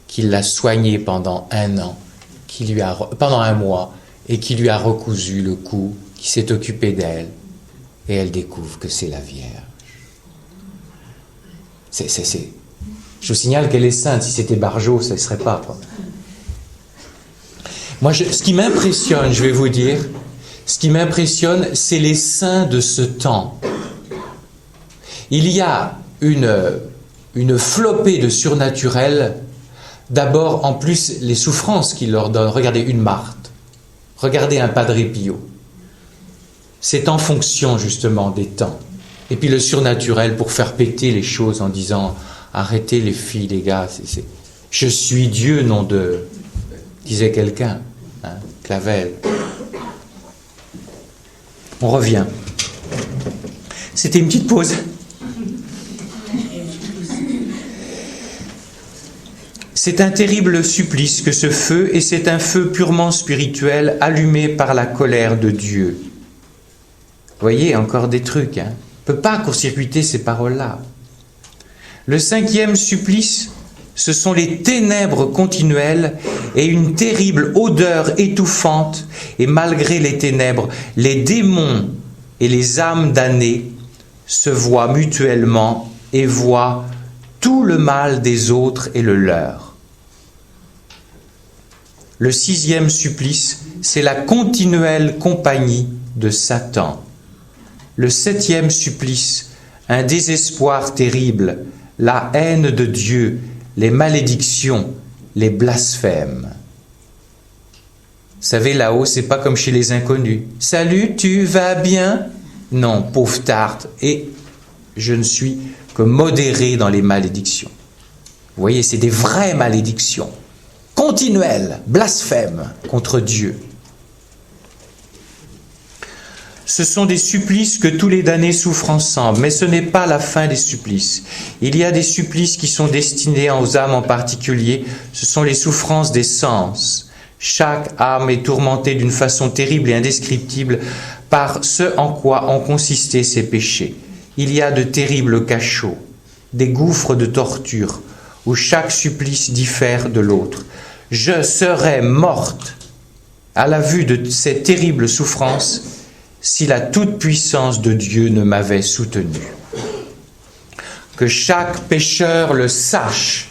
qui l'a soignée pendant 1 an, pendant 1 mois, et qui lui a recousu le cou, qui s'est occupé d'elle, et elle découvre que c'est la Vierge. Je vous signale qu'elle est sainte. Si c'était Barjot, ça ne serait pas. Quoi. Moi, ce qui m'impressionne, je vais vous dire, ce qui m'impressionne, c'est les saints de ce temps. Il y a une flopée de surnaturel. D'abord, en plus, les souffrances qu'il leur donne. Regardez une Marthe. Regardez un Padre Pio. C'est en fonction, justement, des temps. Et puis le surnaturel pour faire péter les choses en disant « Arrêtez les filles, les gars. Je suis Dieu, nom de... » disait quelqu'un. Hein, Clavel. On revient. C'était une petite pause. C'est un terrible supplice que ce feu, et c'est un feu purement spirituel allumé par la colère de Dieu. Vous voyez, encore des trucs, hein. On ne peut pas court-circuiter ces paroles-là. Le 5e supplice, ce sont les ténèbres continuelles et une terrible odeur étouffante. Et malgré les ténèbres, les démons et les âmes damnées se voient mutuellement et voient tout le mal des autres et le leur. Le 6e supplice, c'est la continuelle compagnie de Satan. Le 7e supplice, un désespoir terrible, la haine de Dieu, les malédictions, les blasphèmes. Vous savez, là-haut, c'est pas comme chez les inconnus. « Salut, tu vas bien ?» Non, pauvre tarte. Et je ne suis que modéré dans les malédictions. Vous voyez, c'est des vraies malédictions, continuelles, blasphèmes contre Dieu. Ce sont des supplices que tous les damnés souffrent ensemble, mais ce n'est pas la fin des supplices. Il y a des supplices qui sont destinés aux âmes en particulier, ce sont les souffrances des sens. Chaque âme est tourmentée d'une façon terrible et indescriptible par ce en quoi ont consisté ses péchés. Il y a de terribles cachots, des gouffres de torture, où chaque supplice diffère de l'autre. Je serais morte à la vue de ces terribles souffrances si la toute-puissance de Dieu ne m'avait soutenu. Que chaque pécheur le sache,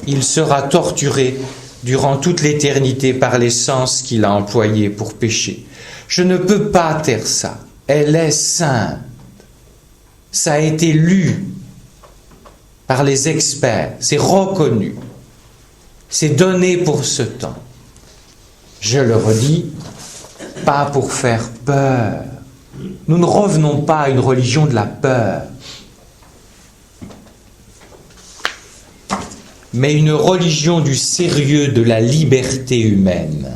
il sera torturé durant toute l'éternité par les sens qu'il a employés pour pécher. Je ne peux pas taire ça. Elle est sainte. Ça a été lu par les experts. C'est reconnu. C'est donné pour ce temps. Je le redis, pas pour faire peur. Nous ne revenons pas à une religion de la peur, mais une religion du sérieux de la liberté humaine.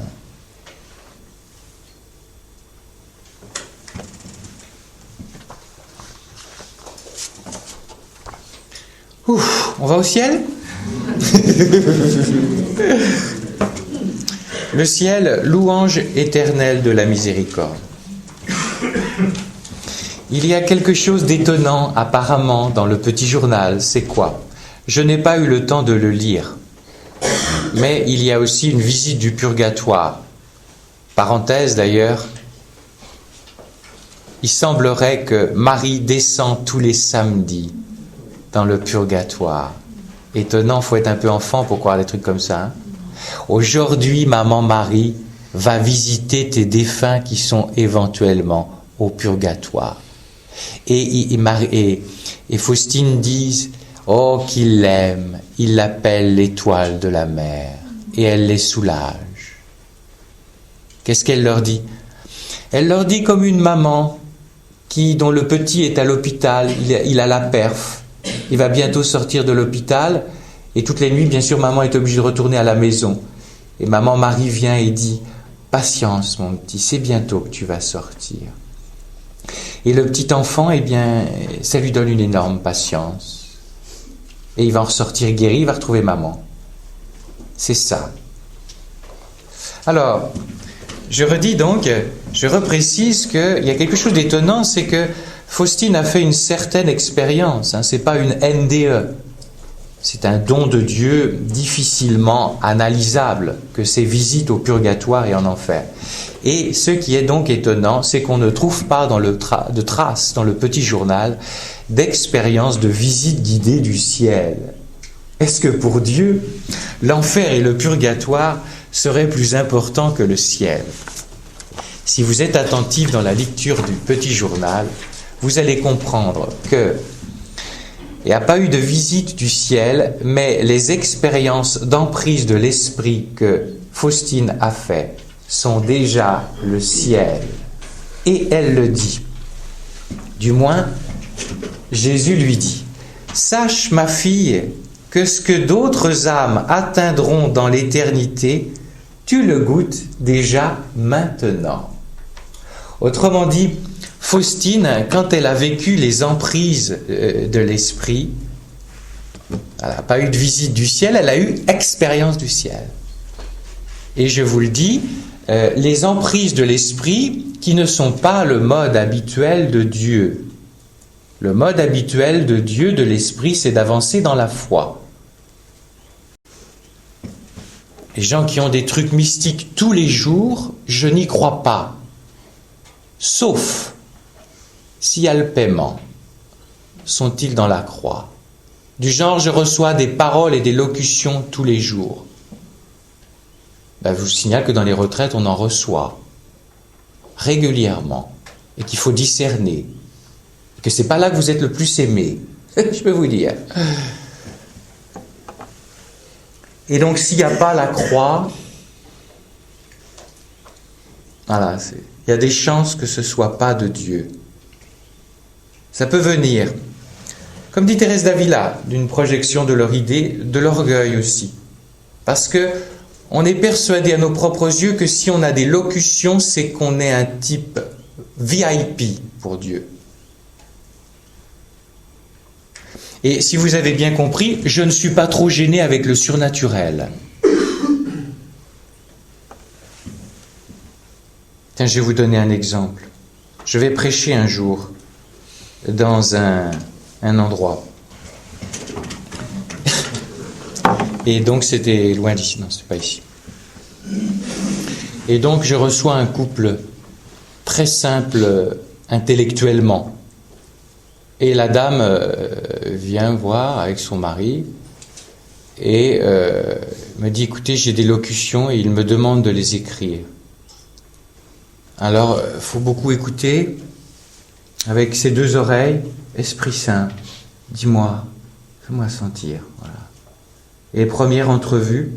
Ouf, on va au ciel ? Le ciel, louange éternelle de la miséricorde. Il y a quelque chose d'étonnant apparemment dans le petit journal. C'est quoi ? Je n'ai pas eu le temps de le lire. Mais il y a aussi une visite du purgatoire. Parenthèse d'ailleurs, il semblerait que Marie descend tous les samedis dans le purgatoire. Étonnant, faut être un peu enfant pour croire des trucs comme ça, hein. Aujourd'hui, maman Marie va visiter tes défunts qui sont éventuellement au purgatoire. Et Faustine dit, oh, qu'il l'aime, il l'appelle l'étoile de la mer, et elle les soulage. Qu'est-ce qu'elle leur dit ? Elle leur dit comme une maman dont le petit est à l'hôpital, il a la perf, il va bientôt sortir de l'hôpital, et toutes les nuits, bien sûr, maman est obligée de retourner à la maison. Et maman Marie vient et dit, patience mon petit, c'est bientôt que tu vas sortir. Et le petit enfant, eh bien, ça lui donne une énorme patience. Et il va en ressortir guéri, il va retrouver maman. C'est ça. Alors, je redis donc, je reprécise qu'il y a quelque chose d'étonnant, c'est que Faustine a fait une certaine expérience, hein, c'est pas une NDE. C'est un don de Dieu difficilement analysable que ces visites au purgatoire et en enfer. Et ce qui est donc étonnant, c'est qu'on ne trouve pas de traces dans le petit journal d'expérience de visite guidée du ciel. Est-ce que pour Dieu, l'enfer et le purgatoire seraient plus importants que le ciel ? Si vous êtes attentif dans la lecture du petit journal, vous allez comprendre que il n'y a pas eu de visite du ciel, mais les expériences d'emprise de l'esprit que Faustine a fait sont déjà le ciel. Et elle le dit. Du moins, Jésus lui dit, « Sache, ma fille, que ce que d'autres âmes atteindront dans l'éternité, tu le goûtes déjà maintenant. » Autrement dit, Faustine, quand elle a vécu les emprises de l'esprit, Elle n'a pas eu de visite du ciel, elle a eu expérience du ciel. Et je vous le dis, les emprises de l'esprit qui ne sont pas le mode habituel de Dieu. Le mode habituel de Dieu, de l'esprit, c'est d'avancer dans la foi. Les gens qui ont des trucs mystiques tous les jours, je n'y crois pas. Sauf s'il y a le paiement. Sont-ils dans la croix? Du genre, je reçois des paroles et des locutions tous les jours. Je vous signale que dans les retraites, on en reçoit régulièrement et qu'il faut discerner. Que c'est pas là que vous êtes le plus aimé. Je peux vous dire. Et donc, s'il n'y a pas la croix, voilà, il y a des chances que ce ne soit pas de Dieu. Ça peut venir, comme dit Thérèse d'Avila, d'une projection de leur idée, de l'orgueil aussi. Parce que on est persuadé à nos propres yeux que si on a des locutions, c'est qu'on est un type VIP pour Dieu. Et si vous avez bien compris, je ne suis pas trop gêné avec le surnaturel. Tiens, je vais vous donner un exemple. Je vais prêcher un jour dans un endroit. Et donc c'était loin d'ici, non, c'était pas ici. Et donc je reçois un couple très simple intellectuellement. Et la dame vient voir avec son mari et me dit, écoutez, j'ai des locutions et il me demande de les écrire. Alors, il faut beaucoup écouter avec ses deux oreilles. Esprit Saint, dis-moi, fais-moi sentir. Voilà. Et première entrevue,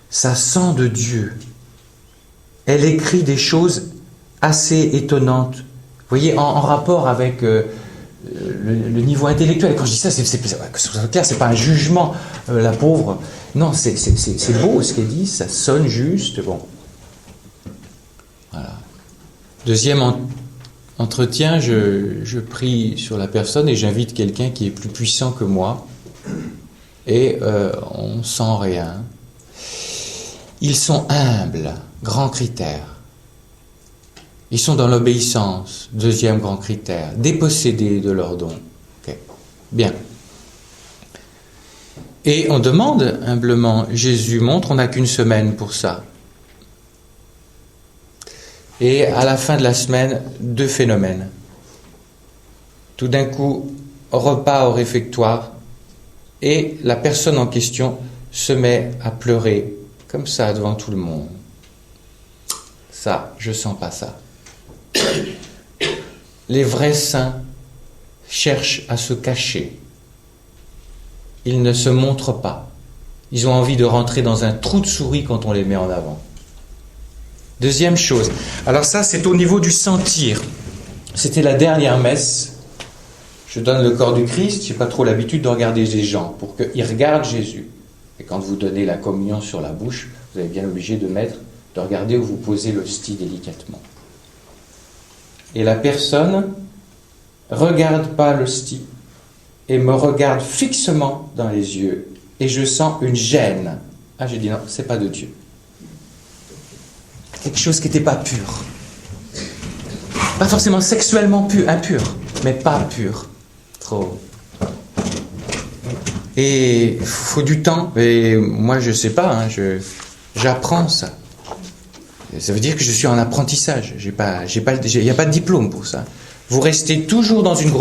ça sent de Dieu. Elle écrit des choses assez étonnantes. Vous voyez, en rapport avec le niveau intellectuel. Quand je dis ça, que ce soit clair, c'est pas un jugement, la pauvre. Non, c'est beau ce qu'elle dit, ça sonne juste. Bon. Voilà. Deuxième entretien, je prie sur la personne et j'invite quelqu'un qui est plus puissant que moi. Et on sent rien. Ils sont humbles, grand critère. Ils sont dans l'obéissance, deuxième grand critère, dépossédés de leurs dons. Okay. Bien. Et on demande humblement, Jésus montre, on n'a qu'une semaine pour ça. Et à la fin de la semaine, deux phénomènes. Tout d'un coup, repas au réfectoire, et la personne en question se met à pleurer, comme ça, devant tout le monde. Ça, je sens pas ça. Les vrais saints cherchent à se cacher. Ils ne se montrent pas. Ils ont envie de rentrer dans un trou de souris quand on les met en avant. Deuxième chose. Alors ça, c'est au niveau du sentir. C'était la dernière messe. Je donne le corps du Christ. Je n'ai pas trop l'habitude de regarder les gens pour qu'ils regardent Jésus. Et quand vous donnez la communion sur la bouche, vous êtes bien obligé de regarder où vous posez l'hostie délicatement. Et la personne regarde pas l'hostie et me regarde fixement dans les yeux et je sens une gêne. Ah, j'ai dit non, c'est pas de Dieu. Quelque chose qui n'était pas pur. Pas forcément sexuellement impur, mais pas pur. Trop. Et il faut du temps. Et moi, je sais pas, j'apprends ça. Ça veut dire que je suis en apprentissage. Il n'y a pas de diplôme pour ça. Vous restez toujours dans une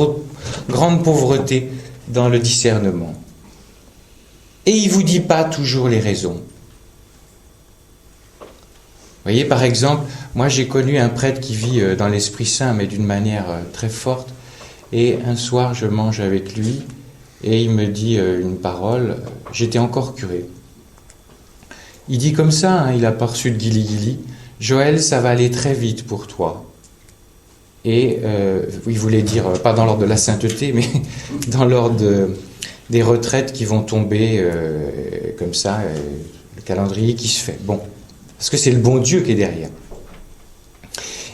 grande pauvreté dans le discernement. Et il ne vous dit pas toujours les raisons. Vous voyez, par exemple, moi j'ai connu un prêtre qui vit dans l'Esprit Saint, mais d'une manière très forte. Et un soir, je mange avec lui et il me dit une parole. J'étais encore curé. Il dit comme ça, il n'a pas reçu de guili-guili. Joël, ça va aller très vite pour toi. Et il voulait dire, pas dans l'ordre de la sainteté, mais dans l'ordre des retraites qui vont tomber comme ça, le calendrier qui se fait. Bon, parce que c'est le bon Dieu qui est derrière.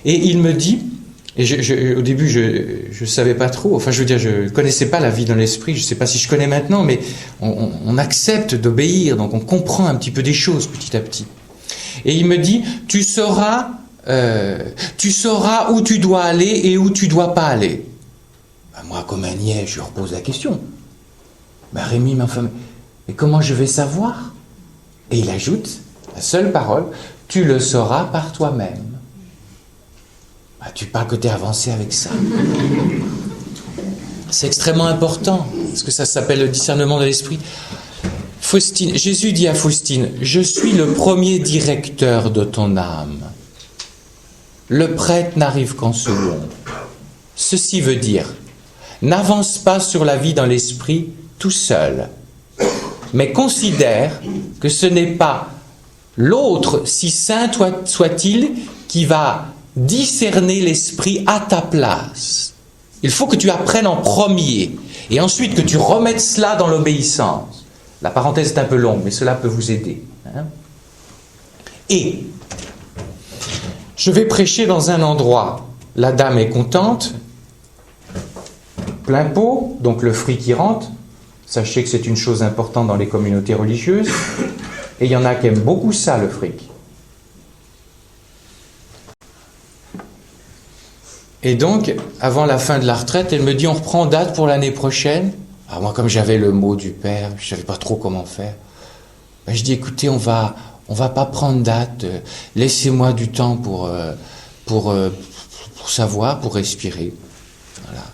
Et il me dit, Et au début, je savais pas trop. Enfin, je veux dire, je connaissais pas la vie dans l'esprit. Je sais pas si je connais maintenant, mais on accepte d'obéir, donc on comprend un petit peu des choses petit à petit. Et il me dit, tu sauras où tu dois aller et où tu dois pas aller. Ben moi, comme un niais, je lui repose la question. Ben Rémi, mais comment je vais savoir? Et il ajoute, la seule parole, tu le sauras par toi-même. Tu parles que tu es avancé avec ça. C'est extrêmement important, parce que ça s'appelle le discernement de l'esprit. Faustine, Jésus dit à Faustine, je suis le premier directeur de ton âme. Le prêtre n'arrive qu'en second. Ceci veut dire, n'avance pas sur la vie dans l'esprit tout seul, mais considère que ce n'est pas l'autre, si saint soit-il, qui va discerner l'esprit à ta place. Il faut que tu apprennes en premier et ensuite que tu remettes cela dans l'obéissance. La parenthèse est un peu longue, mais cela peut vous aider. Et je vais prêcher dans un endroit. La dame est contente, plein pot, donc le fruit qui rentre. Sachez que c'est une chose importante dans les communautés religieuses. Et il y en a qui aiment beaucoup ça, le fric. Et donc, avant la fin de la retraite, elle me dit, on reprend date pour l'année prochaine. Alors moi, comme j'avais le mot du père, je ne savais pas trop comment faire. Ben, je dis, écoutez, on va pas prendre date. Laissez-moi du temps pour savoir, pour respirer. Voilà.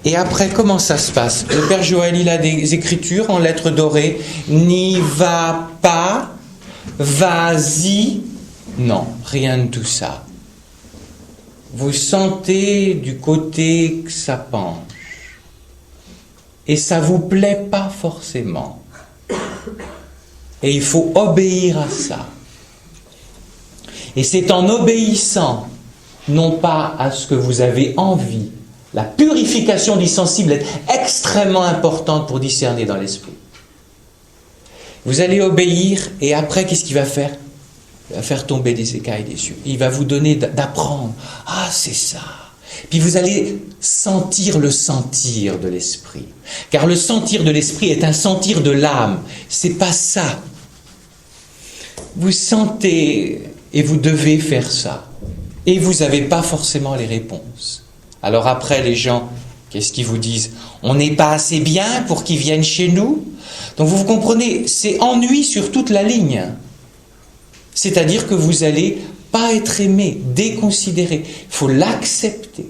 Et après, comment ça se passe? Le père Joël, il a des écritures en lettres dorées. N'y va pas, vas-y. Non, rien de tout ça. Vous sentez du côté que ça penche. Et ça vous plaît pas forcément. Et il faut obéir à ça. Et c'est en obéissant, non pas à ce que vous avez envie. La purification du sensible est extrêmement importante pour discerner dans l'esprit. Vous allez obéir et après, qu'est-ce qu'il va faire? Il va faire tomber des écailles des cieux. Il va vous donner d'apprendre. Ah, c'est ça. Puis vous allez sentir le sentir de l'esprit. Car le sentir de l'esprit est un sentir de l'âme. C'est pas ça. Vous sentez et vous devez faire ça. Et vous n'avez pas forcément les réponses. Alors après, les gens, qu'est-ce qu'ils vous disent? On n'est pas assez bien pour qu'ils viennent chez nous. Donc vous comprenez, c'est ennui sur toute la ligne. C'est-à-dire que vous n'allez pas être aimé, déconsidéré. Il faut l'accepter.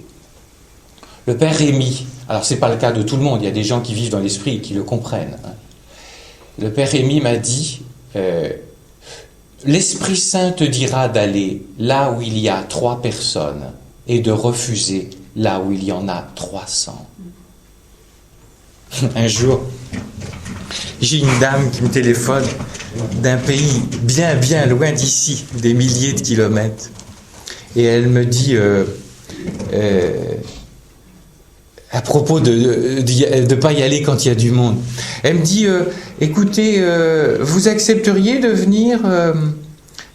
Le père Rémi, alors ce n'est pas le cas de tout le monde, il y a des gens qui vivent dans l'esprit et qui le comprennent. Le père Rémi m'a dit, l'Esprit Saint te dira d'aller là où il y a 3 personnes et de refuser là où il y en a 300. Un jour, j'ai une dame qui me téléphone d'un pays bien bien loin d'ici, des milliers de kilomètres. Et elle me dit, à propos de ne pas y aller quand il y a du monde, elle me dit, écoutez, vous accepteriez de venir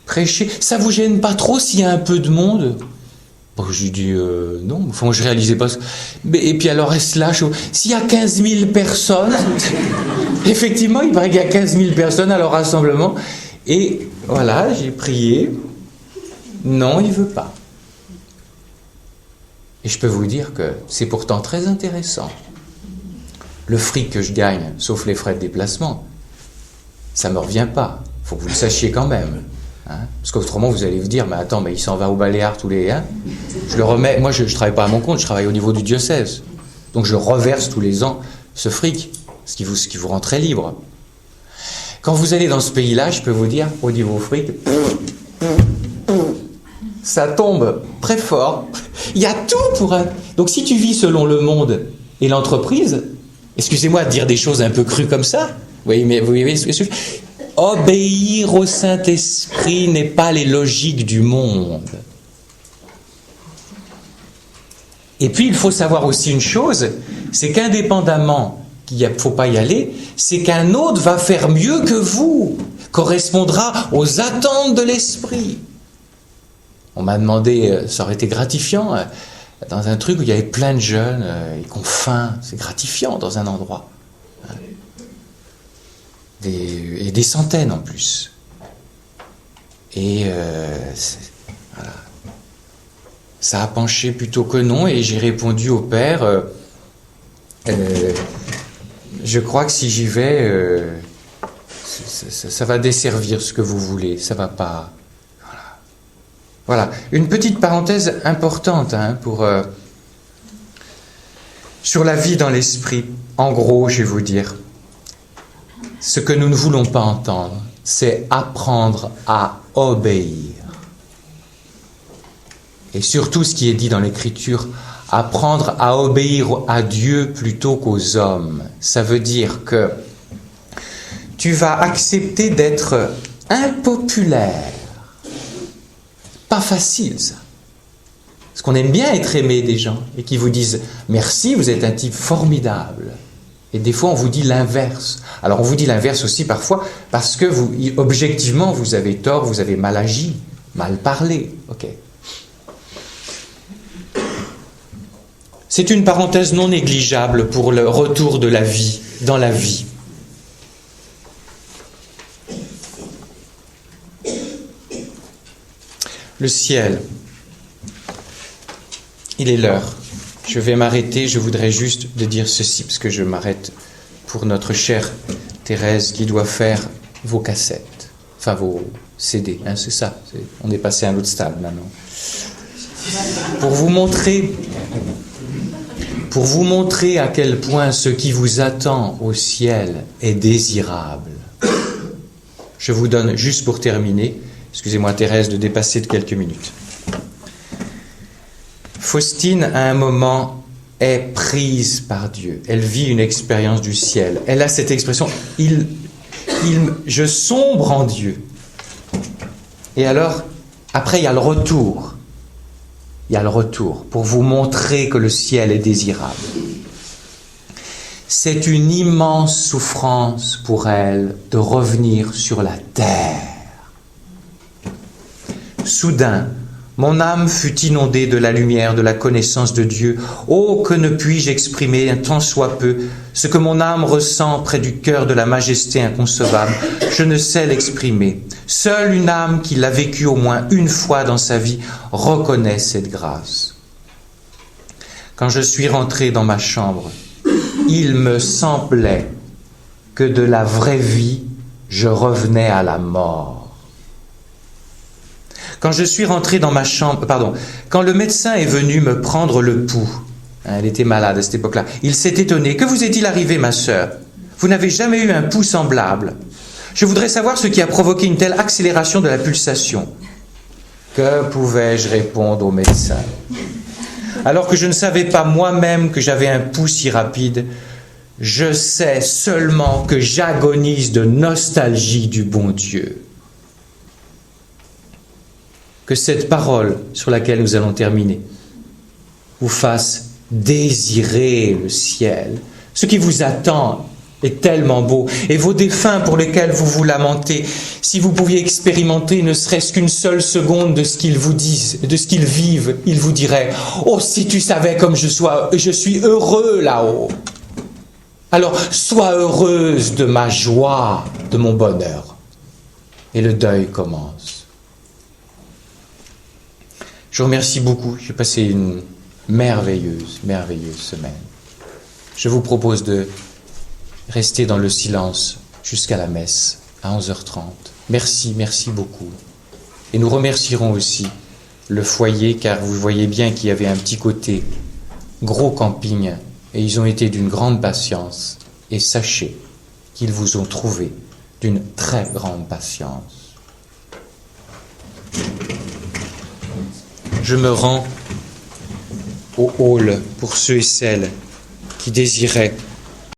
prêcher? Ça vous gêne pas trop s'il y a un peu de monde? Bon, je lui dis non, enfin, je réalisais pas. Et puis alors, est-ce là, s'il y a 15 000 personnes, effectivement, il paraît qu'il y a 15 000 personnes à leur rassemblement. Et voilà, j'ai prié. Non, il ne veut pas. Et je peux vous dire que c'est pourtant très intéressant. Le fric que je gagne, sauf les frais de déplacement, ça ne me revient pas. Il faut que vous le sachiez quand même. Hein, parce qu'autrement, vous allez vous dire, mais attends, mais il s'en va au Baléares tous les ans. Je le remets. Moi, je ne travaille pas à mon compte, je travaille au niveau du diocèse. Donc, je reverse tous les ans ce fric, ce qui vous rend très libre. Quand vous allez dans ce pays-là, je peux vous dire, au niveau fric, ça tombe très fort. Il y a tout pour un... Donc, si tu vis selon le monde et l'entreprise, excusez-moi de dire des choses un peu crues comme ça, oui, mais vous voyez ce que je veux dire. Obéir au Saint-Esprit n'est pas les logiques du monde. Et puis, il faut savoir aussi une chose, c'est qu'indépendamment qu'il ne faut pas y aller, c'est qu'un autre va faire mieux que vous, correspondra aux attentes de l'Esprit. On m'a demandé, ça aurait été gratifiant, dans un truc où il y avait plein de jeunes et qui ont faim. C'est gratifiant dans un endroit. Et des centaines en plus. Et voilà. Ça a penché plutôt que non, et j'ai répondu au père, je crois que si j'y vais, ça va desservir ce que vous voulez, ça va pas. Voilà. Une petite parenthèse importante sur la vie dans l'esprit. En gros, je vais vous dire, ce que nous ne voulons pas entendre, c'est apprendre à obéir. Et surtout ce qui est dit dans l'Écriture, apprendre à obéir à Dieu plutôt qu'aux hommes. Ça veut dire que tu vas accepter d'être impopulaire. Pas facile, ça. Parce qu'on aime bien être aimé des gens et qui vous disent « Merci, vous êtes un type formidable ». Et des fois, on vous dit l'inverse. Alors, on vous dit l'inverse aussi parfois parce que objectivement, vous avez tort, vous avez mal agi, mal parlé. Ok. C'est une parenthèse non négligeable pour le retour de la vie dans la vie. Le ciel, il est l'heure. Je vais m'arrêter, je voudrais juste de dire ceci, parce que je m'arrête pour notre chère Thérèse qui doit faire vos cassettes, enfin vos CD, hein, c'est ça, on est passé à un autre stade maintenant. Pour vous montrer à quel point ce qui vous attend au ciel est désirable. Je vous donne, juste pour terminer, excusez-moi Thérèse de dépasser de quelques minutes. Faustine, à un moment, est prise par Dieu. Elle vit une expérience du ciel. Elle a cette expression, je sombre en Dieu. Et alors, après, il y a le retour. Il y a le retour pour vous montrer que le ciel est désirable. C'est une immense souffrance pour elle de revenir sur la terre. Soudain, mon âme fut inondée de la lumière de la connaissance de Dieu. Oh, que ne puis-je exprimer un tant soit peu ce que mon âme ressent près du cœur de la majesté inconcevable. Je ne sais l'exprimer. Seule une âme qui l'a vécu au moins une fois dans sa vie reconnaît cette grâce. Quand je suis rentré dans ma chambre, il me semblait que de la vraie vie, je revenais à la mort. Quand je suis rentré dans ma chambre, quand le médecin est venu me prendre le pouls, elle était malade à cette époque-là, il s'est étonné. Que vous est-il arrivé, ma sœur? Vous n'avez jamais eu un pouls semblable. Je voudrais savoir ce qui a provoqué une telle accélération de la pulsation. Que pouvais-je répondre au médecin? Alors que je ne savais pas moi-même que j'avais un pouls si rapide, je sais seulement que j'agonise de nostalgie du bon Dieu. Que cette parole sur laquelle nous allons terminer vous fasse désirer le ciel. Ce qui vous attend est tellement beau. Et vos défunts pour lesquels vous vous lamentez, si vous pouviez expérimenter ne serait-ce qu'une seule seconde de ce qu'ils vous disent, de ce qu'ils vivent, ils vous diraient « Oh, si tu savais comme je suis heureux là-haut !» Alors, sois heureuse de ma joie, de mon bonheur. Et le deuil commence. Je vous remercie beaucoup. J'ai passé une merveilleuse semaine. Je vous propose de rester dans le silence jusqu'à la messe à 11h30. Merci beaucoup. Et nous remercierons aussi le foyer, car vous voyez bien qu'il y avait un petit côté gros camping, et ils ont été d'une grande patience. Et sachez qu'ils vous ont trouvé d'une très grande patience. Je me rends au hall pour ceux et celles qui désiraient